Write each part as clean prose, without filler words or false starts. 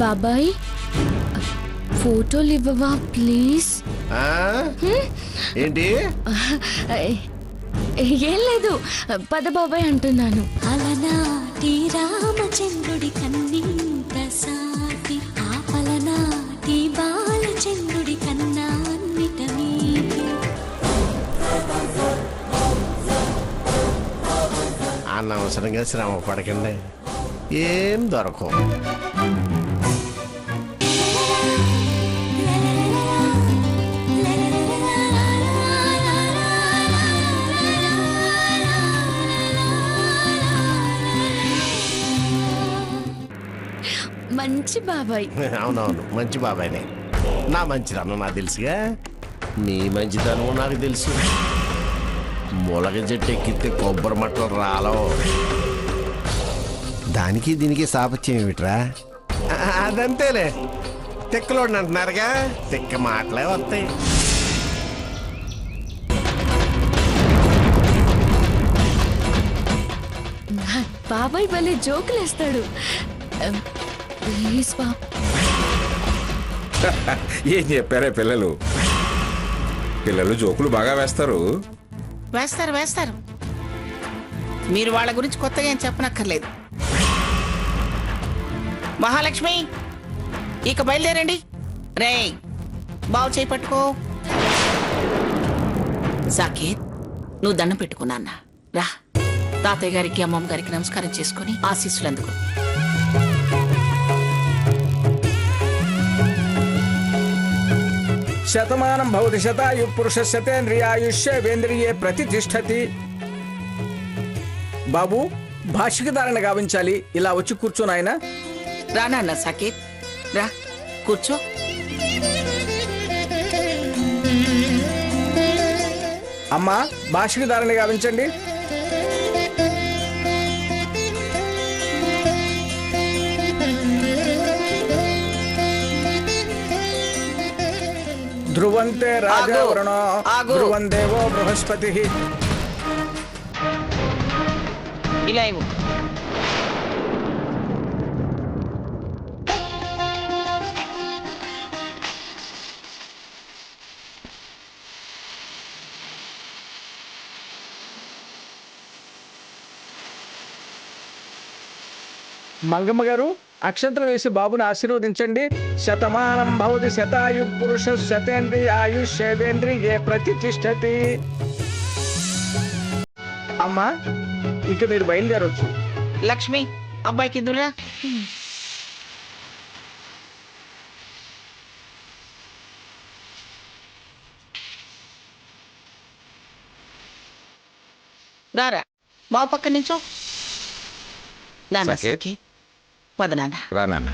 బాబాయ్ ఫోటోలు ఇవ్వవా ప్లీజ్? ఏంటి? ఏం లేదు, పద బాబాయ్ అంటున్నాను. అలనాటి రామచంద్రుడి కన్నీట సాటి ఆపలనాటి బాలచంద్రుడి కన్నా అన్నిట మీది. అనవసరంగా శ్రమ పడకండి, ఏం దొరకవు. మంచి బాబాయ్. అవునవును, మంచి బాబాయ్నే. నా మంచిదనం నాకు తెలుసుగా, నీ మంచిదనం నాకు తెలుసు. మొలగ చెట్టు ఎక్కితే కొబ్బరి మట్టలు రాలవు. దానికి దీనికి సాపత్యం ఏమిట్రా? అదంతేలే, తిక్కలోడిని అంటున్నారుగా, తిక్క మాటలే వస్తాయి. బాబాయ్ భలే జోకులేస్తాడు. Please Bob. ఏం చెప్పారే పిల్లలు? పిల్లలు జోకులు బాగా వేస్తారు. వేస్తారు. మీరు వాళ్ళ గురించి కొత్తగా ఏం చెప్పనక్కర్లేదు. మహాలక్ష్మి, ఇక బయలుదేరండి. రే బావు చేయి పట్టుకో. సాకేత్, నువ్వు దండం పెట్టుకున్నా రా. తాతయ్య గారికి అమ్మమ్మ గారికి నమస్కారం చేసుకుని ఆశీస్సులందుకు. శతమానం భవతి శతాయు పురుష శతేంద్రియాయుష్యేంద్రియే ప్రతిష్టతి. బాబు, భాషిక ధారణ గావించాలి. ఇలా వచ్చి కూర్చో నాయన. రానా సాకేత్, రా కూర్చో. అమ్మా, భాషిక ధారణ గావించండి. ధ్రువంతే రాజావరణో ధ్రువం దేవో బృహస్పతి. ఇలా ఇవ్వు. మంగమ్మ గారు, అక్షంతలు వేసి బాబుని ఆశీర్వదించండి. శతమానం భవతి శతాయు పురుష శతేంద్రియాయుష్యేంద్రియే ప్రతిష్టతి. అమ్మా, ఇక మీరు బయలుదేరవచ్చు. లక్ష్మి, అబ్బాయికి ఇందులో రారా, మా పక్క నుంచో. నాన్న పద నాన్న. రా నాన్న.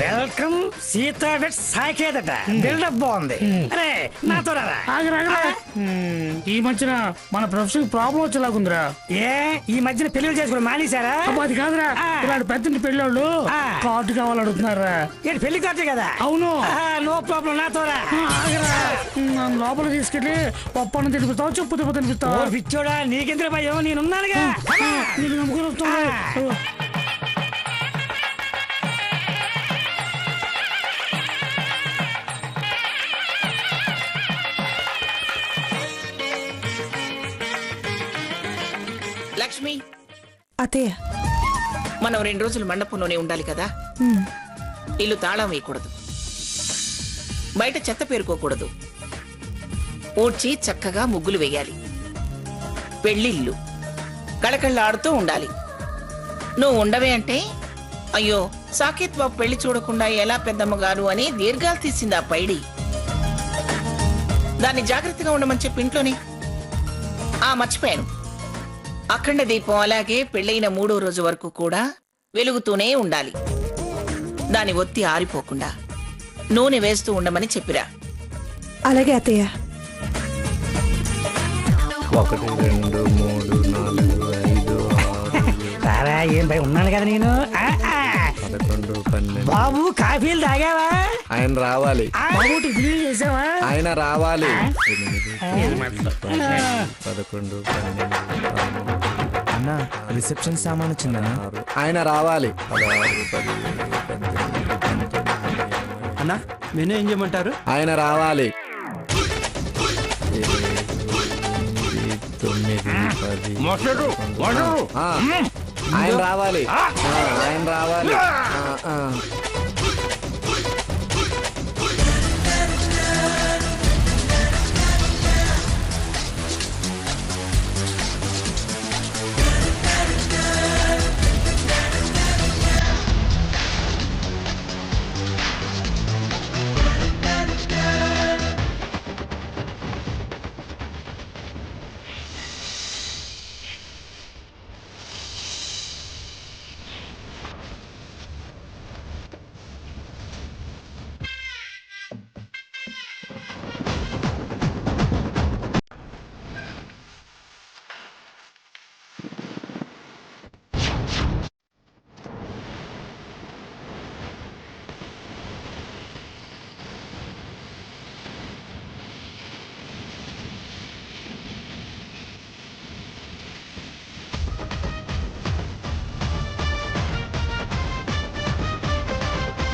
వెల్కమ్ సీతా వెట్ సాకేదట. బిల్డప్ బాగుంది. అరే నాతో ఈ మధ్యన మన ప్రొఫెషన్ ప్రాబ్లం వచ్చేలాగుందిరా. ఏ ఈ మధ్యన పెళ్లి చేసుకోవడం మానేశారా? అది కాదురా, ఇలాంటి పెద్ద పెళ్ళోళ్ళు కార్డు కావాలడుగుతున్నారా. ఏంటి పెళ్లి కార్డే కదా? అవును. నో ప్రాబ్లం, నాతో లోపల తీసుకెళ్ళి పప్పన్న తినిపిస్తావు, చెప్పు తిప్ప తినిపిస్తావు. పిచ్చోడా, నీకెందుకు భయం? నేనున్నానుగా. నీకు నమ్ముకుని వస్తాను. లక్ష్మి, అత్తయ్య, మనం 2 రోజులు మండపంలోనే ఉండాలి కదా. ఇల్లు తాళం వేయకూడదు, బయట చెత్త పేరుకోకూడదు, ఊడ్చి చక్కగా ముగ్గులు వేయాలి. పెళ్ళిళ్ళు కళకళ్ళాడుతూ ఉండాలి. నువ్వు ఉండవే అంటే, అయ్యో సాకేత్ బాబు పెళ్లి చూడకుండా ఎలా పెద్దమ్మగారు అని దీర్ఘాలు తీసింది ఆ పైడి. దాన్ని జాగ్రత్తగా ఉండమని చెప్పి ఇంట్లోనే మర్చిపోయాను. అఖండ దీపం అలాగే పెళ్ళైన 3వ రోజు వరకు కూడా వెలుగుతూనే ఉండాలి. దాని ఒత్తి ఆరిపోకుండా నూనె వేస్తూ ఉండమని చెప్పిరా. అలాగే అత్తయ్య. 1 2 3 4 5 6 సారా ఏం భయ ఉన్నాను కదా నేను. 11 12. బాబు కాఫీలు తాగావా? ఆయన రావాలి. బాబు టిఫిన్ చేసావా? ఆయన రావాలి. 8, 11 12 అన్నా రిసెప్షన్ సామాన్ వచ్చిందన్నా. ఆయన రావాలి. అన్నా మెనూ ఏం చేయమంటారు? ఆయన రావాలి. 9 10. ఆయన రావాలి. ఆయన రావాలి.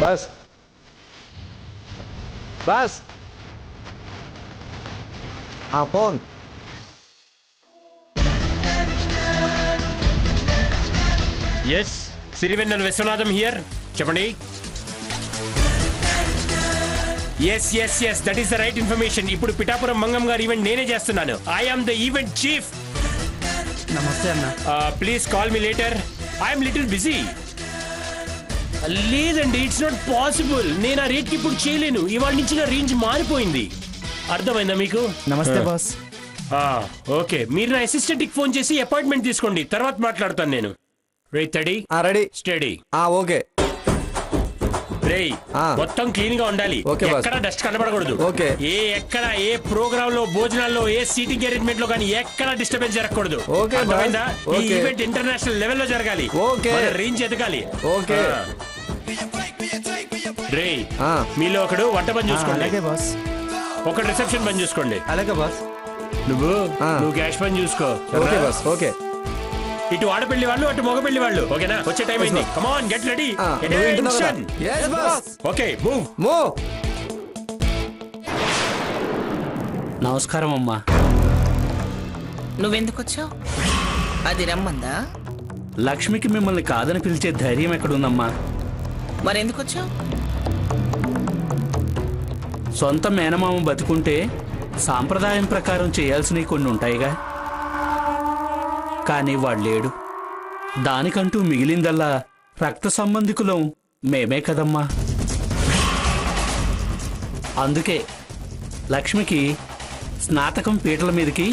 బస్ బస్ phone. Yes Sirivennela Viswanatham here. చెప్పండి. Yes yes yes that is the right information. ఇప్పుడు పిఠాపురం మంగం గారి ఈవెంట్ నేనే చేస్తున్నాను. I am the event chief. నమస్తే అన్న. Please call me later. I'm little busy. లేదండి, ఇట్స్ నాట్ పాసిబుల్. నేను ఆ రేట్కి ఇప్పుడు చేయలేను. ఇవాళ నుంచి నా రేంజ్ మారిపోయింది. అర్థమైందా మీకు? నమస్తే బాస్. ఓకే, మీరు నా అసిస్టెంట్ కి ఫోన్ చేసి అపాయింట్మెంట్ తీసుకోండి. తర్వాత మాట్లాడతాను నేను. రెడీ? రెడీ. స్టడీ. ఓకే. రేయ్, మొత్తం క్లీన్ గా ఉండాలి. ఎక్కడ డస్ట్ కనబడకూడదు. ఎక్కడ ఏ ప్రోగ్రామ్ లో, భోజనాల్లో, ఏ సీటింగ్ అరేంజ్మెంట్ లో కానీ ఎక్కడ డిస్టర్బెన్స్ జరగకూడదు. ఈ ఈవెంట్ ఇంటర్నేషనల్ లెవెల్ లో జరగాలి. రేంజ్ ఎదగాలి. రేయ్, మీలో ఒకడు వంట పని చూసుకోండి. ఒకడు రిసెప్షన్ పని చూసుకోండి. అలాగే బాస్. నువ్వు క్యాష్ పని చూసుకో. ఓకే. ఇటు ఆడపెళ్లి వాళ్ళు, అటు మగ పెళ్లి వాళ్ళు. ఓకేనా? వచ్చే టైం అయింది. Come on, get ready. Okay, move. నమస్కారం అమ్మా. నువ్వెందుకొచ్చావు? అది రమ్మందా? లక్ష్మికి మిమ్మల్ని కాదని పిలిచే ధైర్యం ఎక్కడుందమ్మా? మరెందుకొచ్చావు? సొంత మేనమామ బతుకుంటే సాంప్రదాయం ప్రకారం చేయాల్సినవి కొన్ని ఉంటాయిగా. కానీ వాడు లేడు. దానికంటూ మిగిలిందల్లా రక్త సంబంధికులం మేమే కదమ్మా. అందుకే లక్ష్మికి స్నాతకం పీటల మీదకి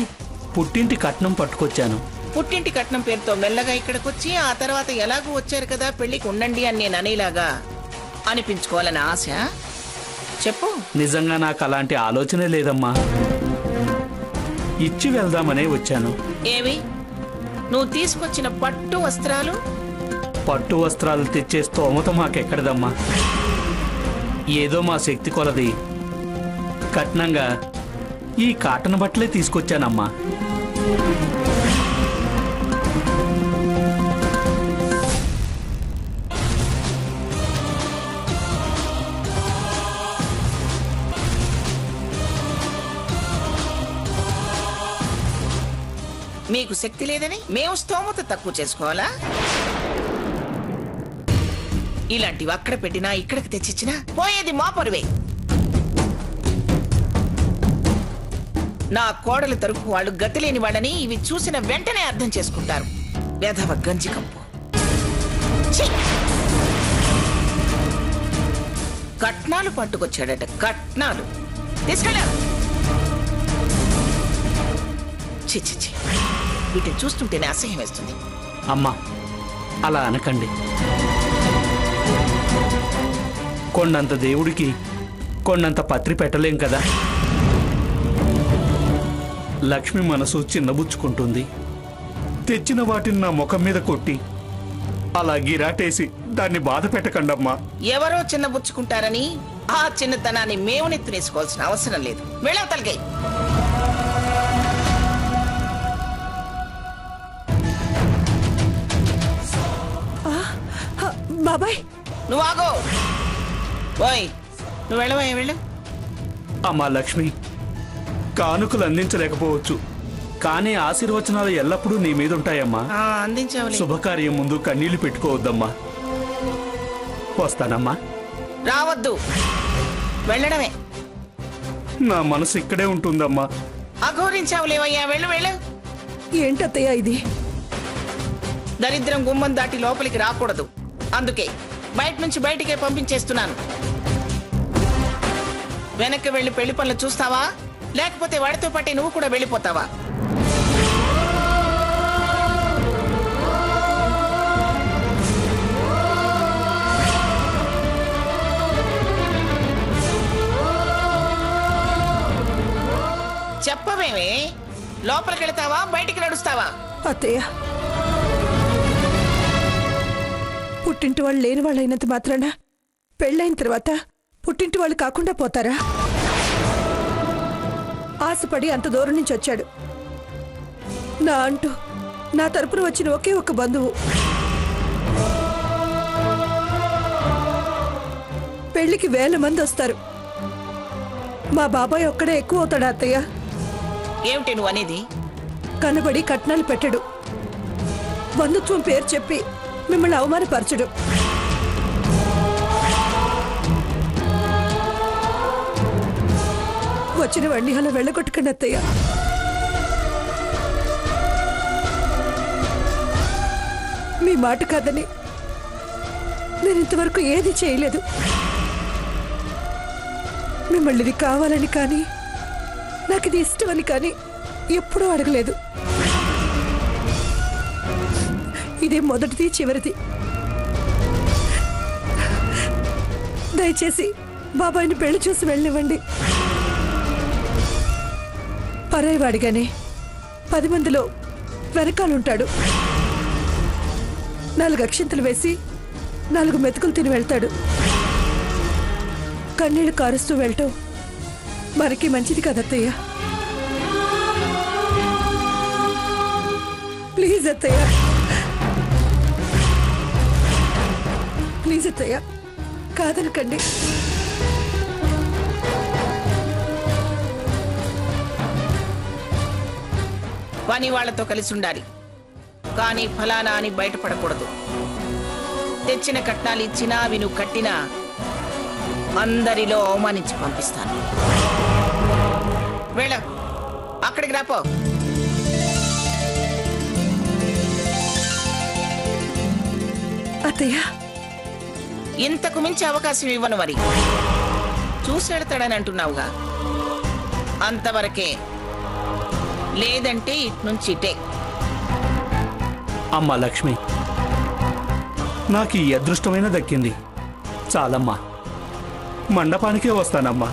పుట్టింటి కట్నం పట్టుకొచ్చాను. పుట్టింటి కట్నం పేరుతో మెల్లగా ఇక్కడికి వచ్చి ఆ తర్వాత ఎలాగూ వచ్చారు కదా పెళ్లికి ఉండండి అని నేను అనేలాగా అనిపించుకోవాలని ఆశ. చెప్పు. నిజంగా నాకు అలాంటి ఆలోచనే లేదమ్మా. ఇచ్చి వెళ్దామనే వచ్చాను. ఏవి? నువ్వు తీసుకొచ్చిన పట్టు వస్త్రాలు? పట్టు వస్త్రాలు తెచ్చే స్తోమత మాకెక్కడదమ్మా. ఏదో మా శక్తి కొలది కట్నంగా ఈ కాటన్ బట్టలే తీసుకొచ్చానమ్మా. మీకు శక్తి లేదని మేము స్తోమత తక్కువ చేసుకోవాలా? ఇలాంటివి అక్కడ పెట్టినా ఇక్కడికి తెచ్చిచ్చినా పోయేది మా పరువే. నా కోడలు తరపు వాళ్ళు గతి లేని వాళ్ళని ఇవి చూసిన వెంటనే అర్థం చేసుకుంటారు. వెధవ గంజి కంపు. కట్నాలు పట్టుకొచ్చాడట. కట్నాలు తీసుకెళ్ళారు. చి వీటిని చూస్తుంటేనే అసహ్యం వేస్తుంది. అమ్మా అలా అనకండి. కొండంత దేవుడికి కొండంత పత్రి పెట్టలేం కదా. లక్ష్మి మనసు చిన్నబుచ్చుకుంటుంది. తెచ్చిన వాటిని నా ముఖం మీద కొట్టి అలా గిరాటేసి దాన్ని బాధ పెట్టకండమ్మా. ఎవరో చిన్నబుచ్చుకుంటారని ఆ చిన్నతనాన్ని మేము నెత్తినేసుకోవాల్సిన అవసరం లేదు. వెళ్ళవతలకి. బాబాయ్ నువ్వు ఆగో. ఓయ్ నువ్వు వెళ్ళవా, వెళ్ళు. అమ్మా లక్ష్మి, కానుకలు అందించలేకపోవచ్చు, కానీ ఆశీర్వచనాలు ఎల్లప్పుడూ నీ మీద ఉంటాయమ్మా. అందించావు. శుభకార్యం ముందు కన్నీళ్లు పెట్టుకోవద్దమ్మా. వస్తానమ్మా. రావద్దు, వెళ్ళడమే. నా మనసు ఇక్కడే ఉంటుందమ్మా. అఘోరించావులేవయ్యా, వెళ్ళు వెళ్ళు. ఏంటత్తయ్య ఇది? దరిద్రం గుమ్మం దాటి లోపలికి రాకూడదు, అందుకే బయట నుంచి బయటికే పంపించేస్తున్నాను. వెనక్కి వెళ్ళి పెళ్లి పనులు చూస్తావా, లేకపోతే వాడితో పాటే నువ్వు కూడా వెళ్ళిపోతావా? చెప్పవేమే, లోపలికి వెళతావా బయటికి నడుస్తావా? అత్తయ్య, పుట్టింటి వాళ్ళు లేని వాళ్ళు అయినంత మాత్రాన పెళ్ళైన తర్వాత పుట్టింటి వాళ్ళు కాకుండా పోతారా? ఆశపడి అంత దూరం నుంచి వచ్చాడు నా అంటూ. నా తరపున వచ్చిన ఒకే ఒక బంధువు. పెళ్లికి 1000 మంది వస్తారు. మా బాబాయ్ ఒక్కడే ఎక్కువ అవుతాడా అత్తయ్య? ఏమిటి నువ్వు అనేది? కనబడి కట్నాలు పెట్టడు, బంధుత్వం పేరు చెప్పి మిమ్మల్ని అవమానపరచడు. వచ్చిన వాడిని అలా వెళ్ళగొట్టుకండి అత్తయ్య. మీ మాట కాదని నేను ఇంతవరకు ఏది చేయలేదు. మిమ్మల్ని ఇది కావాలని కానీ నాకు ఇది ఇష్టమని కానీ ఎప్పుడూ అడగలేదు. ఇదే మొదటిది చివరిది. దయచేసి బాబాయిని పెళ్లి చూసి వెళ్ళనివ్వండి. పరాయివాడిగానే 10 మందిలో వెనకాలుంటాడు. 4 అక్షింతలు వేసి 4 మెతుకులు తిని వెళ్తాడు. కన్నీళ్లు కారుస్తూ వెళ్ళటం మనకి మంచిది కదత్తయ్య. ప్లీజ్ అత్తయ్య, ప్లీజ్ అత్తయ్య, కాదనకండి. పని వాళ్లతో కలిసి ఉండాలి, కానీ ఫలానా అని బయటపడకూడదు. తెచ్చిన కట్నాలు ఇచ్చినా అవి నువ్వు కట్టినా అందరిలో అవమానించి పంపిస్తాను. వెళ్ళ, అక్కడికి రాపో. అత్తయ్య, ఇంతకు మించి అవకాశం ఇవ్వను. మరి చూసెడతాడని అంటున్నావుగా, అంతవరకే. లేదంటే ఇట్నుంచి ఇటే. అమ్మా లక్ష్మి, నాకు ఈ అదృష్టమైన దక్కింది చాలమ్మా. మండపానికే వస్తానమ్మా.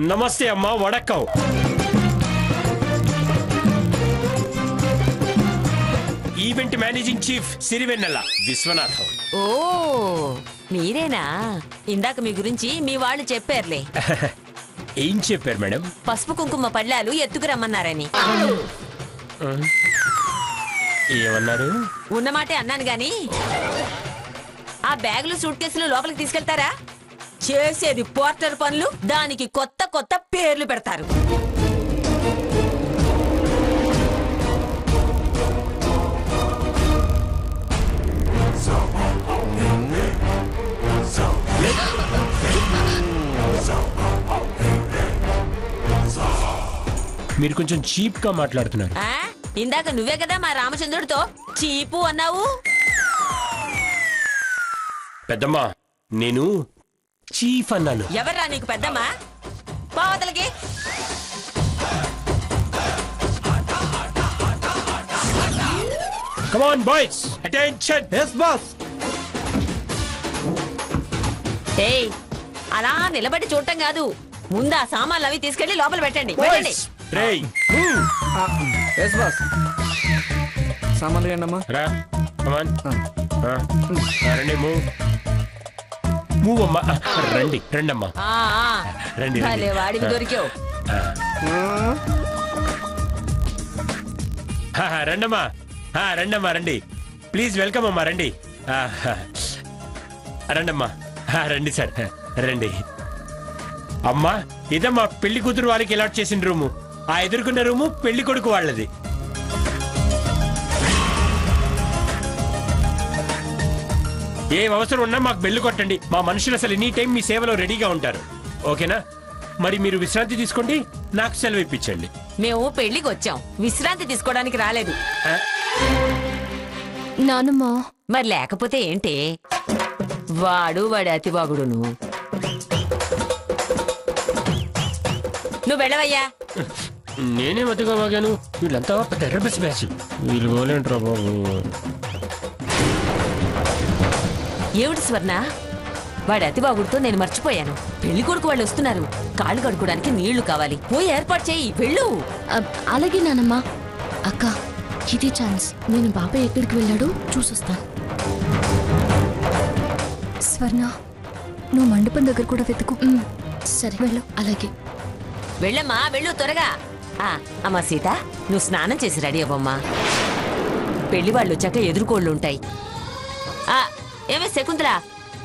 నమస్తే అమ్మా, వడక్కం. Event managing chief Sirivennela Viswanatham. Oh మీరేనా? ఇందాక మీ గురించి మీ వాళ్ళు చెప్పారులే. ఏం చెప్పారు మేడం? పసుపు కుంకుమ పళ్ళాలు ఎత్తుకురమ్మన్నారని. ఏమన్నారు? ఉన్నమాటే అన్నాను గాని ఆ బ్యాగులు సూట్ కేసులు లోపలికి తీసుకెళ్తారా? చేసేది పోర్టర్ పనులు, దానికి కొత్త కొత్త పేర్లు పెడతారు. మీరు కొంచెం చీప్ గా మాట్లాడుతున్నారు. ఇందాక నువ్వే కదా మా రామచంద్రుడితో చీపు అన్నావు. పెద్దమ్మా నేను చీఫ్ అన్నాను. ఎవర్రా నీకు పెద్దమ్మా? పావతలకి Come on boys, attention. Yes boss. ఏయ్, అలా నిలబడి చూడటం కాదు, ముందు ఆ సామాన్లు అవి తీసుకెళ్లి లోపల పెట్టండి. వెళ్ళండి. రేయ్ ఎస్ బాస్. సామాన్లు ఏంటమ్మా? రా, come on. రండి, మూవ్ అమ్మా. రండమ్మా. రండి. భలే వాడికి దొరికావు. రండమ్మా రండి. ప్లీజ్ వెల్కమ్ అమ్మా, రండి. రండమ్మా, రండి సార్, రండి. అమ్మా ఇదమ్మా పెళ్లి కూతురు వాళ్ళకి అలాట్ చేసిన రూము. ఆ ఎదుర్కొన్న రూము పెళ్లి కొడుకు వాళ్ళది. ఏ అవసరం ఉన్నా మాకు బెల్లు కొట్టండి. మా మనుషులు అసలు ఎనీ టైం మీ సేవలో రెడీగా ఉంటారు. ఓకేనా? మరి మీరు విశ్రాంతి తీసుకోండి, నాకు సెలవు ఇప్పించండి. మేము పెళ్లికి వచ్చాం, విశ్రాంతి తీసుకోవడానికి రాలేదు. నానమ్మా. మరి లేకపోతే ఏంటి? వాడి అతివాగుడును. నువ్వు వెళ్ళవయ్యా. నేనే మతిగా వాగాను. వీళ్ళంతా టెర్రబెస్ బ్యాచ్. వీళ్ళు పోలేంట్రా బాబు. ఏమిటి స్వర్ణ, వాడి అతివాగుడితో నేను మర్చిపోయాను. పెళ్లి కొడుకు వాళ్ళు వస్తున్నారు. కాళ్ళు కడుకోవడానికి నీళ్లు కావాలి. పోయి ఏర్పాటు చేయి, వెళ్ళు. అలాగే నానమ్మా. అక్క, ఇదే ఛాన్స్. నేను బాబాయ్ ఎక్కడికి వెళ్ళాడో చూసొస్తాను. స్వర్ణ, నువ్వు మండపం దగ్గర కూడా వెతుకు. సరే వెళ్ళు. అలాగే. వెళ్ళమ్మా, వెళ్ళు త్వరగా. అమ్మా సీత, నువ్వు స్నానం చేసి రెడీ అవ్వమ్మా. పెళ్లి వాళ్ళు వచ్చాక ఎదురుకోళ్ళు ఉంటాయి. ఏమే శకుంతల,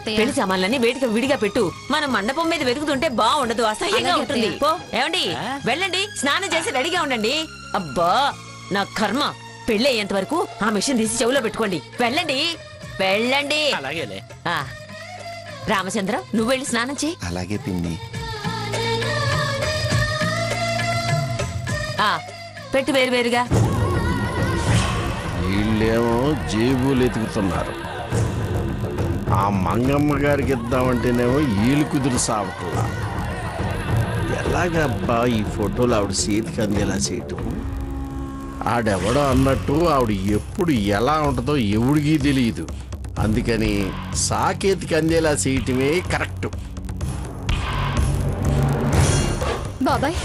పెళ్లి సామాన్లన్నీ వేడిగా విడిగా పెట్టు. మనం మండపం మీద వెతుకుతుంటే బాగుండదు, అసహ్యంగా ఉంటుంది. పో. ఏమండి, వెళ్ళండి, స్నానం చేసి రెడీగా ఉండండి. అబ్బా నా కర్మ. పెళ్లి అయ్యేంత వరకు ఆ మిషన్ తీసి చెవులో పెట్టుకోండి. వెళ్ళండి, వెళ్ళండి. రామచంద్ర, నువ్వు వెళ్ళి స్నానం చేయి. అలాగే పిన్ని. పెట్టు వేరువేరుగా. వీళ్ళేమో జేబులు ఎతుకుతున్నారు. ఆ మంగమ్మ గారికి ఇద్దామంటేనేమో వీళ్ళు కుదురు సావట్లా. ఎలాగబ్బా ఈ ఫోటోలు ఆవిడ చేతికి అందేలా చేయటం? ఆడెవడో అన్నట్టు ఆవిడ ఎప్పుడు ఎలా ఉంటుందో ఎవడికి తెలియదు. అందుకని సాకేతికి అందేలా చేయటమే కరెక్ట్. బాబాయ్,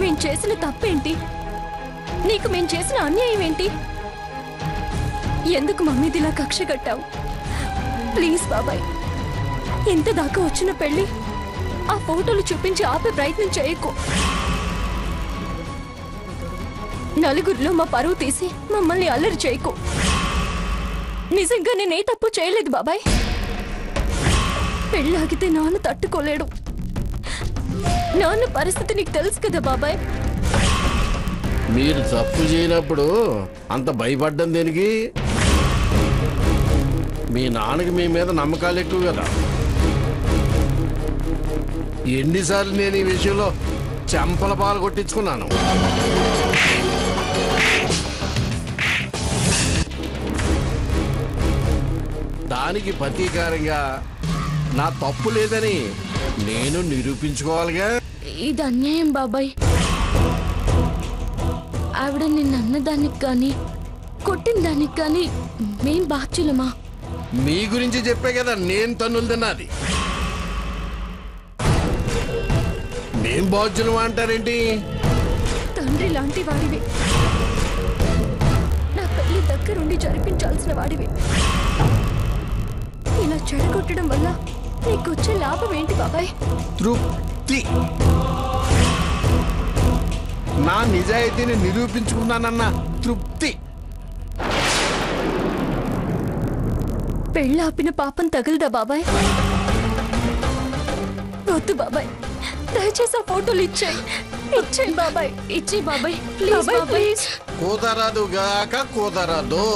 మేం చేసిన తప్పేంటి? నీకు మేం చేసిన అన్యాయం ఏంటి? ఎందుకు మమ్మీది ఇలా కక్ష కట్టావు? ప్లీజ్ బాబాయ్, ఇంత దాకా వచ్చిన పెళ్లి ఆ ఫోటోలు చూపించి ఆపే ప్రయత్నం చేయకు. నలుగురిలో మా పరువు తీసి మమ్మల్ని అల్లరి చేయకు. నిజంగా నేనే తప్పు చేయలేదు బాబాయ్. పెళ్ళాగితే నాన్న తట్టుకోలేడు. నాన్న పరిస్థితి నీకు తెలుసు కదా బాబాయ్. మీరు తప్పు చేయనప్పుడు అంత భయపడ్డం దేనికి? మీ నాన్నకి మీ మీద నమ్మకాలు ఎక్కువ కదా. ఎన్నిసార్లు నేను ఈ విషయంలో చెంపల పాలు కొట్టించుకున్నాను. దానికి ప్రతీకారంగా నా తప్పు లేదని నేను నిరూపించుకోవాలిగా. ఇది అన్యాయం బాబాయ్. ఆవిడ నిన్ను అన్నదానికి కానీ కొట్టిన దానికి కానీ మేం బాధ్యులమా? మీ గురించి చెప్పే కదా నేను తన్నులు తిన్నది. మేం బాధ్యులు అంటారేంటి? తండ్రి లాంటి వాడివి, నా పెళ్లి దగ్గరుండి జరిపించాల్సిన వాడివి. ఇలా చెడగొట్టడం వల్ల నీకొచ్చే లాభం ఏంటి బాబాయ్? తృప్తి. నా నిజాయితీని నిరూపించుకున్నానన్న తృప్తి. పెళ్ళాపిన పాపం తగలదా బాబాయ్? వద్దు బాబాయ్, దయచేసి ఆ ఫోటోలు ఇచ్చేయి బాబాయ్. ఇచ్చేయి బాబాయ్, ప్లీజ్ బాబాయ్. కుదరదుగాక కుదరదు.